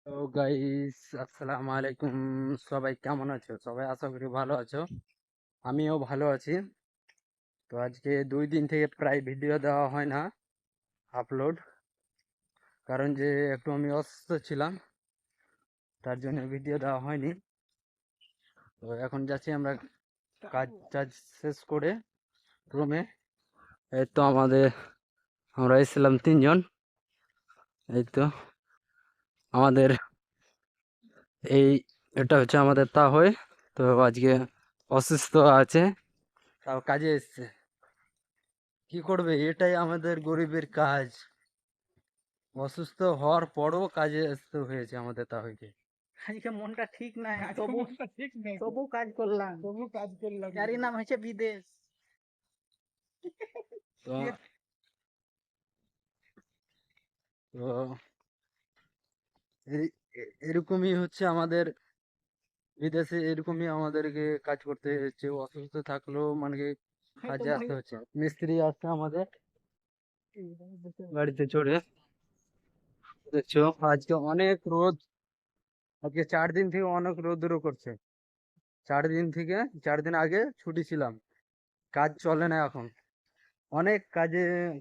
তো গাইস, আসসালামু আলাইকুম। সবাই কেমন আছো? সবাই আশা করি ভালো আছো। আমিও ভালো আছি। তো আজকে 2 দিন থেকে প্রায় ভিডিও দেওয়া হয় না আপলোড, কারণ যে একটু আমি অসুস্থ ছিলাম, তার জন্য ভিডিও দেওয়া হয়নি। তো এখন যাচ্ছি আমরা কাজ টাজ শেষ করে রুমে। এই তো আমরা এসেছিলাম 3 জন। এই তো আমাদের এই এটা হচ্ছে আমাদের তাহই। তো আজকে অসুস্থ আছে, তাও কাজে এসছে। কি করবে, এটাই আমাদের গরিবের কাজ। অসুস্থ হওয়ার পরও কাজে আসতে হয়েছে আমাদের তাহলে। আজকে মনটা ঠিক নাই, আজকে তবু মনটা ঠিক নেই তো, তবু কাজ করলাম। তবু কাজ করলাম। যারই নাম হয়েছে বিদেশ। তো তো এরকমই হচ্ছে আমাদের বিদেশে, এরকমই আমাদেরকে কাজ করতে হচ্ছে। অসুস্থ থাকলেও মানে কি হয়তো কাজে আসতে হচ্ছে। মিস্ত্রি আসছে আমাদের গাড়িতে চড়ে। দেখছো আজকে অনেক রোদ, আজকে 4 দিন থেকে অনেক রোদ্র করছে। 4 দিন থেকে, 4 দিন আগে ছুটি ছিলাম, কাজ চলে না এখন। অনেক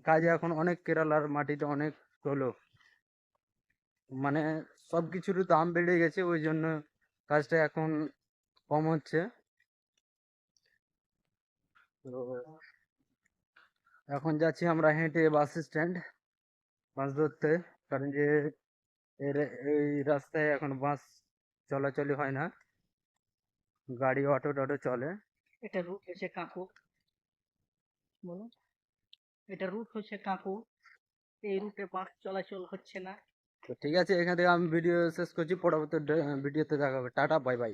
কাজে এখন অনেক কেরালার মাটিতে অনেক হলো, মানে সবকিছুর দাম বেড়ে গেছে, ওই জন্য কাজটা এখন কম হচ্ছে। তো এখন যাচ্ছি আমরা হেঁটে বাস স্ট্যান্ড, বাস ধরতে। কারণ যে এর এই রাস্তায় এখন বাস চলাচলই হয় না, গাড়ি অটো টটো চলে। এটা রুট হচ্ছে কাকু, বলো। এটা রুট হচ্ছে কাকু, এই রুটে বাস চলাচল হচ্ছে না। তো ঠিক আছে, এখান থেকে আমি ভিডিও শেষ করছি, পরবর্তী ভিডিওতে দেখা হবে। Tata, bye bye.